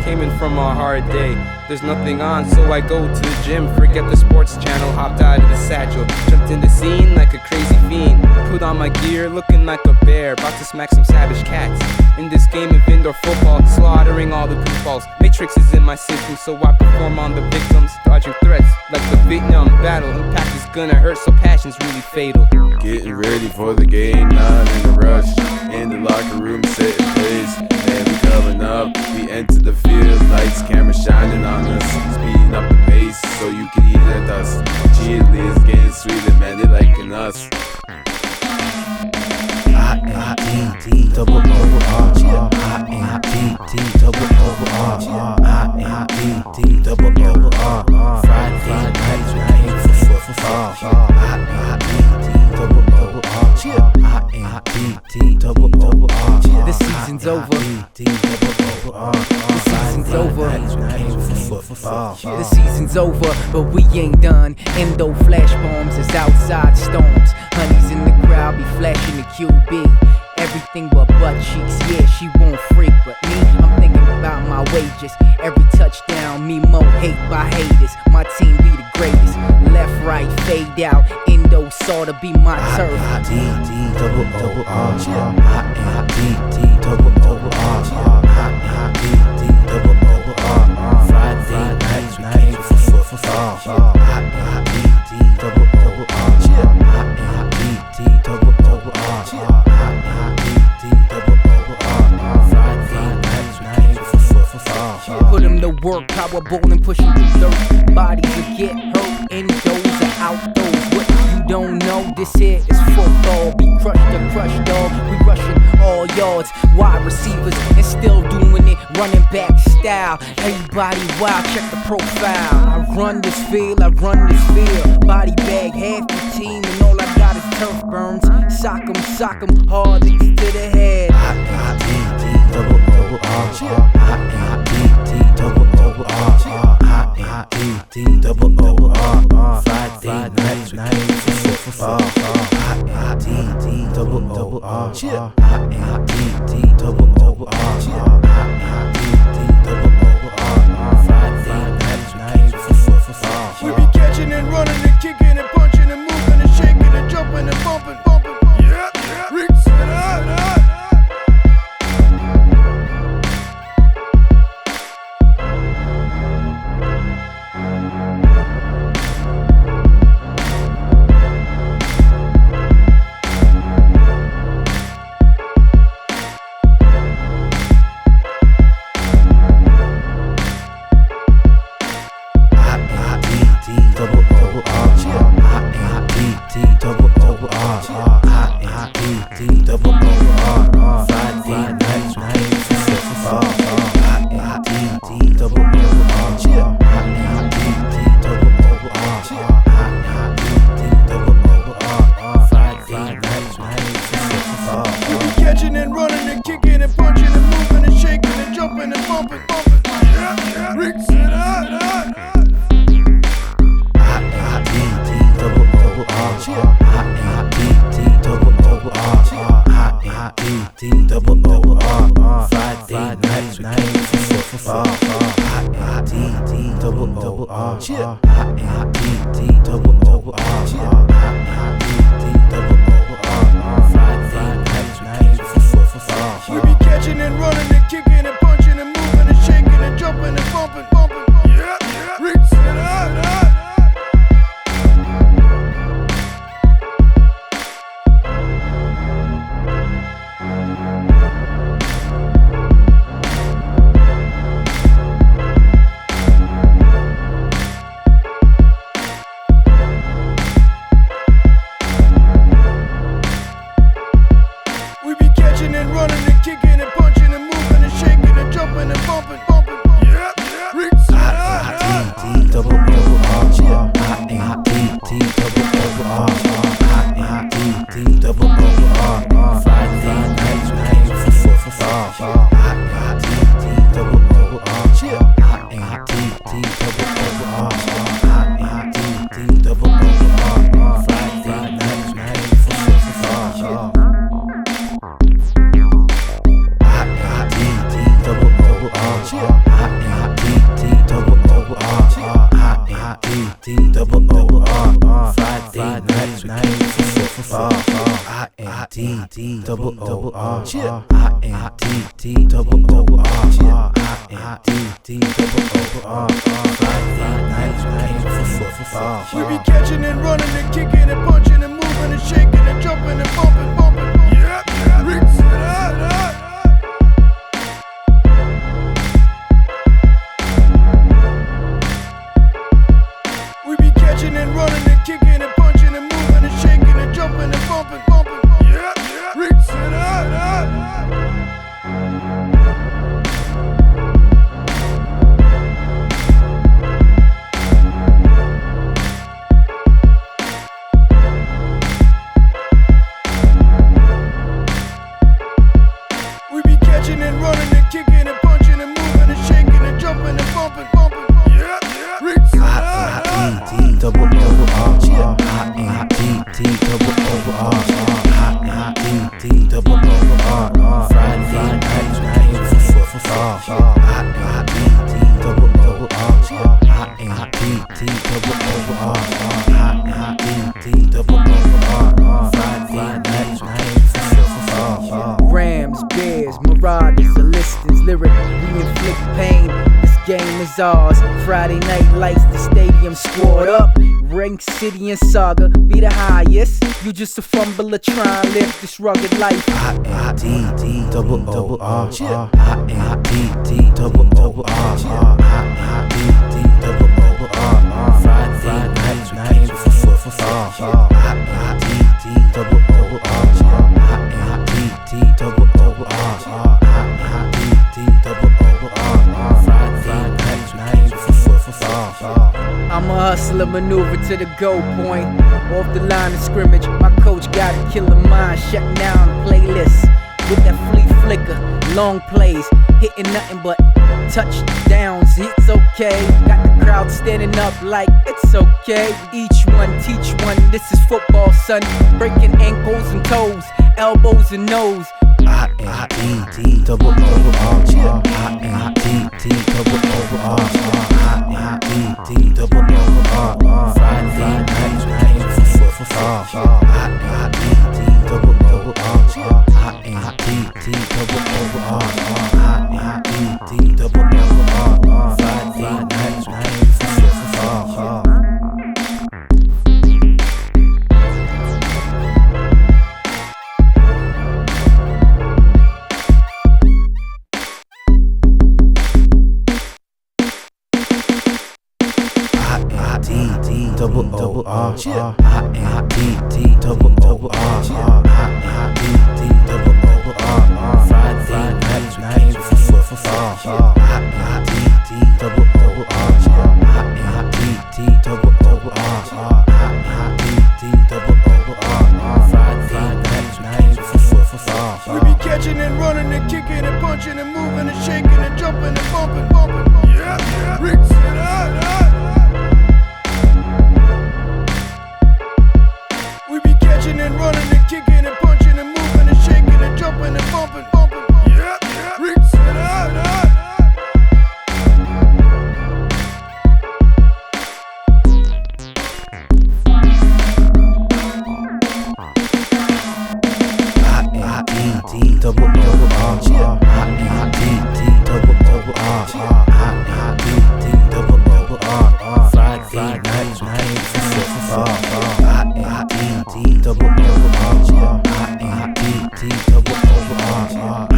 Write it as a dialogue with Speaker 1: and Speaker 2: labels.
Speaker 1: came in from a hard day. There's nothing on, so I go to the gym. Forget the sports channel, hopped out of the satchel, jumped in the scene like a crazy fiend. Put on my gear, looking like a bear, about to smack some savage cats. In this game of indoor football, slaughtering all the goofballs. Matrix is in my system, so I perform on the victims, dodging threats like the Vietnam battle. Impact is gonna hurt, so passion's really fatal.
Speaker 2: Getting ready for the game, not in a rush. In the locker room, setting plays, and we coming up. We enter the field, lights, camera shining on us, speeding up the pace so you can eat at us. Cheerleaders getting sweeter, man, they liking us.
Speaker 3: I.N.D.O.O.R. I.N.D.O.O.R. I.N.D.O.O.R. Friday nights we came for fall. I.N.D.O.O.R.
Speaker 4: The season's over. The season's over. The season's over, but we ain't done. Endo flash bombs is outside storms. Honey's in the crowd, be flashing the QB. Everything but butt cheeks, yeah, she won't freak. But me, I'm thinking about my wages. Every touchdown, me more hate by haters. My team be the greatest. Left, right, fade out. I.N.D.O.O.R to be my turf.
Speaker 3: I.N.D.O.O.R. I.N.D.O.O.R. I.N.D.O.O.R. Friday nights we came for fall. I.N.D.O.O.R.
Speaker 4: Put him to work, powerball and pushing through dirt. Bodies will get hurt, N.D.O.O.S are outdoors. What you don't know, this here is football. Be crushed or crushed, dog. We rushing all yards, wide receivers, and still doing it running back style. Everybody wild, check the profile. I run this field, body bag half the team, and all I got is turf burns. Sock 'em hard, licks to the head.
Speaker 3: I.N.D.O.O.R. I.N.D.O.O.R. Friday nights we came for fall. I.N.D.O.O.R. I.N.D.O.O.R. Friday nights we came for fall.
Speaker 5: We be catching and running and kicking and punching and moving and shaking and jumping and bumping. Yeah, Rink City.
Speaker 3: I.N.D.O.O.R. Friday nights we came for fall. I.N.D.O.O.R. I.N.D.O.O.R. Friday nights we came for fall.
Speaker 5: We be catching and running and kicking and punching and moving and shaking and jumping and bumping. Yeah, Rink City.
Speaker 3: I.N.D.O.O.R. Friday nights we came for fall. I.N.D.O.O.R. I.N.D.O.O.R. Friday nights we came for fall.
Speaker 5: We be catching and running and kicking and punching and moving and shaking and jumping and bumping. Yeah, Rink City.
Speaker 3: I.N.D.O.O.R. I.N.D.O.O.R. Friday nights we came for football.
Speaker 5: We be catching and running and kicking and punching and moving and shaking and jumping and bumping. Yeah, Rink City. We be catching and running and kicking and punching and moving and shaking and jumping and bumping. Yeah, Rink City. Catching and running and kicking and punching and moving and shaking and jumping and bumping. Yeah, Rink City.
Speaker 3: I.N.D.O.O.R. I.N.D.O.O.R. I.N.D.O.O.R. Friday nights we came for football. I.N.D.O.O.R. I.N.D.O.O.R. I.N.D.O.O.R. Friday nights we came for football.
Speaker 4: Rams, Bears, Marauders, the Listons, lyric, we inflict pain. This game is ours. Friday night lights, the stadium squad up. Rink City and Sauga be the highest. You just a fumbler trying to live this rugged life.
Speaker 3: I.N.D.O.O.R. I.N.D.O.O.R. I.N.D.O.O.R. Friday nights we came for football. I.N.D.O.O.R.
Speaker 4: I'm a hustler, maneuver to the goal point. Off the line of scrimmage, my coach got a killer mind. Shutting down playlists with that flea flicker. Long plays, hitting nothing but touchdowns. It's okay. Got the crowd standing up like it's okay. Each one, teach one. This is football, son. Breaking ankles and toes, elbows and nose.
Speaker 3: I.N.D.O.O.R. I.N.D.O.O.R. I.N.D.O.O.R. Friday nights we came for football. I.N.D.O.O.R. I.N.D.O.O.R. I.N.D.O.O.R. Friday nights we came for football. I.N.D.O.O.R. I.N.D.O.O.R. I.N.D.O.O.R. Friday nights we came for football. I.N.D.O.O.R. I.N.D.O.O.R. I.N.D.O.O.R. Friday nights we came for football.
Speaker 5: We be catching and running and kicking and punching and moving and shaking and jumping and bumping. Yeah, Rink City. Catching and running and kicking and punching and moving and shaking and jumping and bumping. Yeah, Rink City.
Speaker 3: I.N.D.O.O.R. I.N.D.O.O.R. I.N.D.O.O.R. Friday nights we came for football. I.N.D.O.O.R. I.N.D.O.O.R.